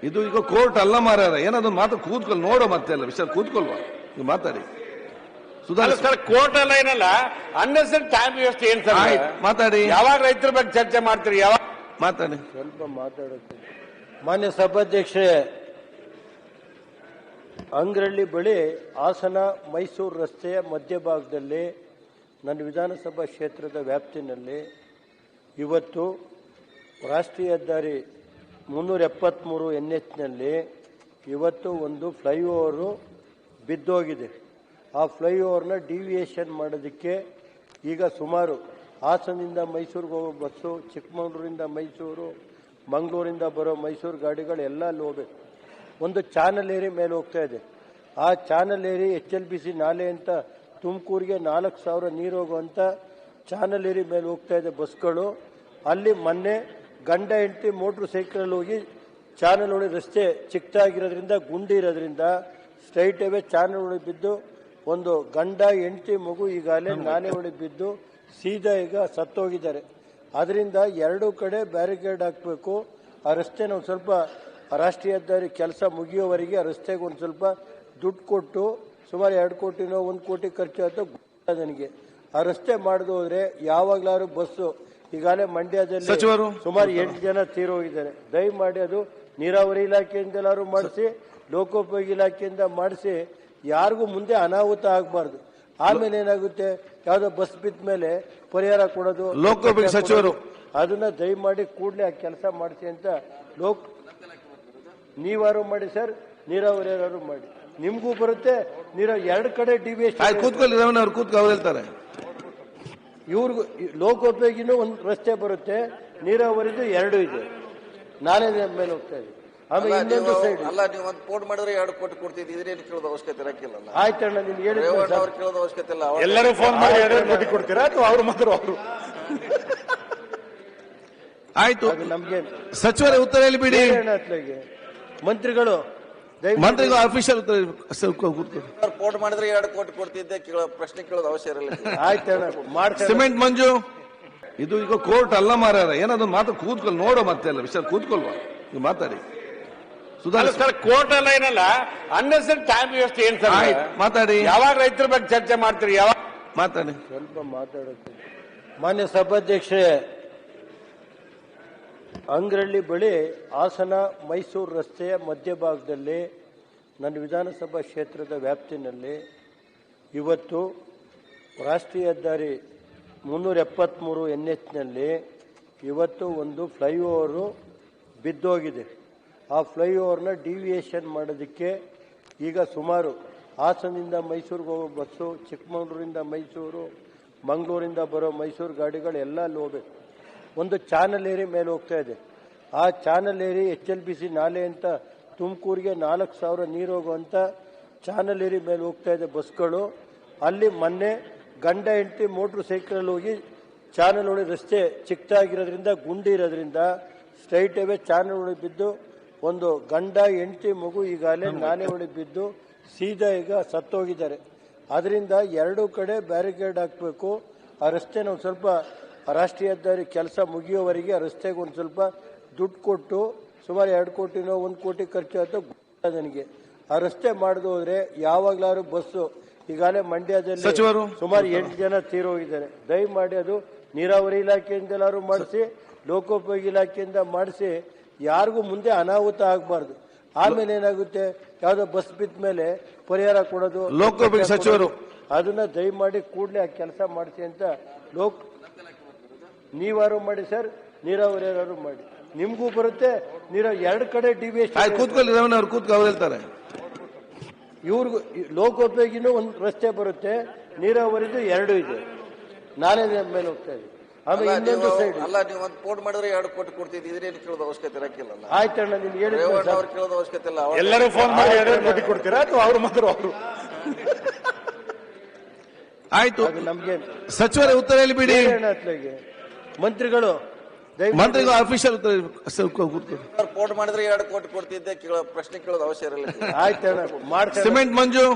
ಇದು ಈಗ ಕೋರ್ಟ್ ಅಲ್ಲ ಮಾರಾಯ, ಏನಾದ್ರು ಮಾತು ಕೂತ್ಕೊಳ್ಳಿ ನೋಡೋ ಮತ್ತೆ ಅಲ್ಲ ವಿಷಯ ಕೂತ್ಕೊಳ್ವಾ ನೀವು ಮಾತಾಡಿ. ಸರ್ ಕೋರ್ಟ್ ಅಲ್ಲ ಏನಲ್ಲ ಅನ್ನೆಸರಿ ಟೈಮ್ ವೇಸ್ಟ್ ಏನ್ ಸರ್ ಮಾತಾಡಿ. ಯಾವಾಗ ರೈತರ ಬಗ್ಗೆ ಚರ್ಚೆ ಮಾಡ್ತೀರಿ? ಯಾವಾಗ ಮಾತಾಡಿ. ಸ್ವಲ್ಪ ಮಾತಾಡುತ್ತೆ. ಮಾನ್ಯ ಸಭಾಧ್ಯಕ್ಷರೇ, ಅಂಗ್ರಳ್ಳಿ ಬಳಿ ಹಾಸನ ಮೈಸೂರು ರಸ್ತೆಯ ಮಧ್ಯಭಾಗದಲ್ಲಿ ನನ್ನ ವಿಧಾನಸಭಾ ಕ್ಷೇತ್ರದ ವ್ಯಾಪ್ತಿನಲ್ಲಿ ಇವತ್ತು ರಾಷ್ಟ್ರೀಯ ಹೆದ್ದಾರಿ 373 NHನಲ್ಲಿ ಇವತ್ತು ಒಂದು ಫ್ಲೈಓವರು ಬಿದ್ದೋಗಿದೆ. ಆ ಫ್ಲೈಓವರ್ನ ಡಿವಿಯೇಷನ್ ಮಾಡೋದಕ್ಕೆ ಈಗ ಸುಮಾರು ಹಾಸನದಿಂದ ಮೈಸೂರಿಗೆ ಹೋಗೋ ಬಸ್ಸು, ಚಿಕ್ಕಮಗಳೂರಿಂದ ಮೈಸೂರು, ಮಂಗಳೂರಿಂದ ಬರೋ ಮೈಸೂರು ಗಾಡಿಗಳು ಎಲ್ಲ ಅಲ್ಲಿ ಹೋಗಬೇಕು. ಒಂದು ಚಾನಲ್ ಏರಿ ಮೇಲೆ ಹೋಗ್ತಾ ಇದೆ. ಆ ಚಾನಲ್ ಏರಿ HLBC ನಾಲೆ ಅಂತ ತುಮಕೂರಿಗೆ 4,000 ನೀರು ಹೋಗುವಂಥ ಚಾನಲ್ ಏರಿ ಮೇಲೆ ಹೋಗ್ತಾ ಇದೆ ಬಸ್ಗಳು. ಅಲ್ಲಿ ಮೊನ್ನೆ ಗಂಡ ಹೆಂಡತಿ ಮೋಟ್ರ್ ಸೈಕಲ್ ಹೋಗಿ ಚಾನಲ್ ಒಳಗೆ ರಸ್ತೆ ಚಿಕ್ಕದಾಗಿರೋದ್ರಿಂದ ಗುಂಡಿ ಇರೋದ್ರಿಂದ ಸ್ಟ್ರೈಟ್ ಅವೇ ಚಾನಲ್ ಒಳಗೆ ಬಿದ್ದು ಒಂದು ಗಂಡ ಹೆಂಡತಿ ಮಗು ಈಗಾಗಲೇ ನಾಲೆ ಒಳಗೆ ಬಿದ್ದು ಸೀದಾ ಈಗ ಸತ್ತೋಗಿದ್ದಾರೆ. ಅದರಿಂದ ಎರಡೂ ಕಡೆ ಬ್ಯಾರಿಕೇಡ್ ಹಾಕಬೇಕು. ಆ ರಸ್ತೆನ ಒಂದು ಸ್ವಲ್ಪ ರಾಷ್ಟ್ರೀಯ ಹೆದ್ದಾರಿ ಕೆಲಸ ಮುಗಿಯೋವರೆಗೆ ಆ ರಸ್ತೆಗೆ ಒಂದು ಸ್ವಲ್ಪ ದುಡ್ಡು ಕೊಟ್ಟು ಸುಮಾರು 2 ಕೋಟಿನೋ 1 ಕೋಟಿ ಖರ್ಚು ಆಯ್ತು ನನಗೆ. ಆ ರಸ್ತೆ ಮಾಡದು ಹೋದ್ರೆ ಯಾವಾಗ್ಲಾದ್ರು ಬಸ್ಸು ಈಗಾಗಲೇ ಮಂಡ್ಯದಲ್ಲಿ ಸುಮಾರು 8 ಜನ ತೀರೋಗಿದ್ದಾರೆ. ದಯಮಾಡಿ ಅದು ನೀರಾವರಿ ಇಲಾಖೆಯಿಂದಲಾದ್ರು ಮಾಡಿಸಿ, ಲೋಕೋಪಯೋಗಿ ಇಲಾಖೆಯಿಂದ ಮಾಡಿಸಿ, ಯಾರಿಗೂ ಮುಂದೆ ಅನಾಹುತ ಆಗಬಾರ್ದು. ಆಮೇಲೆ ಏನಾಗುತ್ತೆ, ಯಾವ್ದೋ ಬಸ್ ಬಿದ್ದ ಮೇಲೆ ಪರಿಹಾರ ಕೊಡೋದು ಲೋಕೋಪಯೋಗಿ ಸಚಿವರು ಅದನ್ನ ದಯಮಾಡಿ ಕೂಡಲೇ ಆ ಕೆಲಸ ಮಾಡಿಸಿ ಅಂತ ನೀವಾರು ಮಾಡಿ ಸರ್, ನೀರಾವರಿ ಯಾರು ಮಾಡಿ, ನಿಮ್ಗೂ ಬರುತ್ತೆ. ಎರಡು ಕಡೆ ಡಿವಿಯೇಷನ್ ಕೂತ್ಕೊಳ್ಳಿ ರಮಣ ಅವ್ರು ಕೂತ್ಕೊ ಅವ್ರು ಹೇಳ್ತಾರೆ. ಇವ್ರಿಗೂ ಲೋಕೋಪಯೋಗಿನೂ ಒಂದು ರಸ್ತೆ ಬರುತ್ತೆ, ನೀರಾವರಿದು 2 ಇದೆ. ನಾಳೆ ಮೇಲೆ ಹೋಗ್ತಾ ಇದೆ. ಆಮೇಲೆ ಇನ್ನೊಂದು ಸೈಡ್ ಅಲ್ಲ, ನೀವು ಒಂದು ಫೋನ್ ಮಾಡಿದ್ರೆ 2 ಕೋಟಿ ಕೊಡ್ತಿದ್ವಿ, ಇದ್ರೇನು ಕೇಳೋದು ಅವಶ್ಯಕತೆ ಇರಕ್ಕಿಲ್ಲ. ಆಯ್ತಣ್ಣ, ನಿಮ್ಗೆ ಹೇಳಿದ್ರೆ ಅವ್ರು ಕೇಳೋದು ಅವಶ್ಯಕತೆ ಇಲ್ಲ. ಎಲ್ಲರೂ ಫೋನ್ ಮಾಡಿ 2 ಕೋಟಿ ಕೊಡ್ತೀರಾ ಅಥವಾ ಅವ್ರು ಮಾತ್ರ? ಅವರು ಆಯ್ತು, ನಮ್ಗೆ ಸಚಿವರೇ ಉತ್ತರ ಹೇಳಿ ಬಿಡಿ. ಮಂತ್ರಿಗಳು ಅಫಿಷಿಯಲ್ ಫೋನ್ ಮಾಡಿದ್ರೆ 2 ಕೋಟಿ ಕೊಡ್ತಿದ್ದೆ, ಪ್ರಶ್ನೆ ಕೇಳೋದು ಅವಶ್ಯ ಇರಲಿಲ್ಲ. ಆಯ್ತಣ್ಣ, ಸಿಮೆಂಟ್ ಮಂಜು. ಇದು ಈಗ ಕೋರ್ಟ್ ಅಲ್ಲ ಮಾರಾಯ, ಏನಾದ್ರು ಮಾತು ಕೂತ್ಕೊಳ್ಳಿ ನೋಡೋ ಮತ್ತೆ ಅಲ್ಲ ವಿಷಯ ಕೂತ್ಕೊಳ್ವಾ ನೀವು ಮಾತಾಡಿ. ಸರ್ ಕೋರ್ಟ್ ಅಲ್ಲ ಏನಲ್ಲ ಅನ್ನೆಸರಿ ಟೈಮ್ ವೇಸ್ಟ್ ಏನ್ ಸರ್ ಮಾತಾಡಿ. ಯಾವಾಗ ರೈತರ ಬಗ್ಗೆ ಚರ್ಚೆ ಮಾಡ್ತೀರಿ? ಯಾವಾಗ ಮಾತಾಡಿ. ಸ್ವಲ್ಪ ಮಾತಾಡುತ್ತೆ. ಮಾನ್ಯ ಸಭಾಧ್ಯಕ್ಷರೇ, ಅಂಗ್ರಳ್ಳಿ ಬಳಿ ಹಾಸನ ಮೈಸೂರು ರಸ್ತೆಯ ಮಧ್ಯಭಾಗದಲ್ಲಿ ನನ್ನ ವಿಧಾನಸಭಾ ಕ್ಷೇತ್ರದ ವ್ಯಾಪ್ತಿನಲ್ಲಿ ಇವತ್ತು ರಾಷ್ಟ್ರೀಯ ಹೆದ್ದಾರಿ 373 NHನಲ್ಲಿ ಇವತ್ತು ಒಂದು ಫ್ಲೈಓವರು ಬಿದ್ದೋಗಿದೆ. ಆ ಫ್ಲೈಓವರ್ನ ಡಿವಿಯೇಷನ್ ಮಾಡೋದಕ್ಕೆ ಈಗ ಸುಮಾರು ಹಾಸನದಿಂದ ಮೈಸೂರಿಗೆ ಹೋಗೋ ಬಸ್ಸು, ಚಿಕ್ಕಮಗಳೂರಿಂದ ಮೈಸೂರು, ಮಂಗಳೂರಿಂದ ಬರೋ ಮೈಸೂರು ಗಾಡಿಗಳು ಎಲ್ಲ ಅಲ್ಲಿ ಹೋಗಬೇಕು. ಒಂದು ಚಾನಲ್ ಏರಿ ಮೇಲೆ ಹೋಗ್ತಾ ಇದೆ. ಆ ಚಾನಲ್ ಏರಿ HLBC ನಾಲೆ ಅಂತ ತುಮಕೂರಿಗೆ 4,000 ನೀರು ಹೋಗುವಂಥ ಚಾನಲ್ ಏರಿ ಮೇಲೆ ಹೋಗ್ತಾ ಇದೆ ಬಸ್ಗಳು. ಅಲ್ಲಿ ಮೊನ್ನೆ ಗಂಡ ಹೆಂಡತಿ ಮೋಟ್ರ್ ಸೈಕಲ್ ಹೋಗಿ ಚಾನಲ್ ಒಳಗೆ ರಸ್ತೆ ಚಿಕ್ಕದಾಗಿರೋದ್ರಿಂದ ಗುಂಡಿ ಇರೋದ್ರಿಂದ ಸ್ಟ್ರೈಟ್ ಅವೇ ಚಾನಲ್ ಒಳಗೆ ಬಿದ್ದು ಒಂದು ಗಂಡ ಹೆಂಡತಿ ಮಗು ಈಗಾಗಲೇ ನಾಲೆ ಒಳಗೆ ಬಿದ್ದು ಸೀದಾ ಈಗ ಸತ್ತೋಗಿದ್ದಾರೆ. ಅದರಿಂದ ಎರಡೂ ಕಡೆ ಬ್ಯಾರಿಕೇಡ್ ಹಾಕಬೇಕು. ಆ ರಸ್ತೆನ ಒಂದು ಸ್ವಲ್ಪ ರಾಷ್ಟ್ರೀಯ ಹೆದ್ದಾರಿ ಕೆಲಸ ಮುಗಿಯೋವರೆಗೆ ಆ ರಸ್ತೆಗೆ ಒಂದು ಸ್ವಲ್ಪ ದುಡ್ಡು ಕೊಟ್ಟು ಸುಮಾರು 2 ಕೋಟಿನೋ 1 ಕೋಟಿ ಖರ್ಚು ಆಯ್ತು ನನಗೆ. ಆ ರಸ್ತೆ ಮಾಡದು ಹೋದ್ರೆ ಯಾವಾಗ್ಲಾದ್ರು ಬಸ್ಸು ಈಗಾಗಲೇ ಮಂಡ್ಯದಲ್ಲಿ ಸುಮಾರು 8 ಜನ ತೀರೋಗಿದ್ದಾರೆ. ದಯಮಾಡಿ ಅದು ನೀರಾವರಿ ಇಲಾಖೆಯಿಂದಲಾದ್ರು ಮಾಡಿಸಿ, ಲೋಕೋಪಯೋಗಿ ಇಲಾಖೆಯಿಂದ ಮಾಡಿಸಿ, ಯಾರಿಗೂ ಮುಂದೆ ಅನಾಹುತ ಆಗಬಾರ್ದು. ಆಮೇಲೆ ಏನಾಗುತ್ತೆ, ಯಾವ್ದೋ ಬಸ್ ಬಿದ್ದ ಮೇಲೆ ಪರಿಹಾರ ಕೊಡೋದು ಲೋಕೋಪಯೋಗಿ ಸಚಿವರು ಅದನ್ನ ದಯಮಾಡಿ ಕೂಡಲೇ ಆ ಕೆಲಸ ಮಾಡಿಸಿ ಅಂತ ನೀವಾರು ಮಾಡಿ ಸರ್, ನೀರಾವರಿ ಯಾರು ಮಾಡಿ, ನಿಮ್ಗೂ ಬರುತ್ತೆ. ಎರಡು ಕಡೆ ಡಿವಿಯೇಷನ್ ಕೂತ್ಕೊಳ್ಳಿ ರಮಣ ಅವ್ರು ಕೂತ್ಕೊ ಅವ್ರು ಹೇಳ್ತಾರೆ. ಇವ್ರಿಗೂ ಲೋಕೋಪಯೋಗಿನೂ ಒಂದು ರಸ್ತೆ ಬರುತ್ತೆ, ನೀರಾವರಿದು 2 ಇದೆ. ನಾಳೆ ಮೇಲೆ ಹೋಗ್ತಾ ಇದೆ. ಆಮೇಲೆ ಇನ್ನೊಂದು ಸೈಡ್ ಅಲ್ಲ, ನೀವು ಒಂದು ಫೋನ್ ಮಾಡಿದ್ರೆ 2 ಕೋಟಿ ಕೊಡ್ತಿದ್ವಿ, ಇದ್ರೇನು ಕೇಳೋದು ಅವಶ್ಯಕತೆ ಇರಕ್ಕಿಲ್ಲ. ಆಯ್ತಣ್ಣ, ನಿಮ್ಗೆ ಹೇಳಿದ್ರೆ ಅವ್ರು ಕೇಳೋದು ಅವಶ್ಯಕತೆ ಇಲ್ಲ. ಎಲ್ಲರೂ ಫೋನ್ ಮಾಡಿ 2 ಕೋಟಿ ಕೊಡ್ತೀರಾ ಅಥವಾ ಅವ್ರು ಮಾತ್ರ? ಅವರು ಆಯ್ತು, ನಮ್ಗೆ ಸಚಿವರೇ ಉತ್ತರ ಹೇಳಿ ಬಿಡಿ. ಮಂತ್ರಿಗಳು ಅಫಿಷಿಯಲ್ ಫೋನ್ ಮಾಡಿದ್ರೆ 2 ಕೋಟಿ ಕೊಡ್ತಿದ್ದೆ, ಪ್ರಶ್ನೆ ಕೇಳೋದು ಅವಶ್ಯ ಇರಲಿಲ್ಲ. ಆಯ್ತಣ್ಣ, ಸಿಮೆಂಟ್ ಮಂಜು.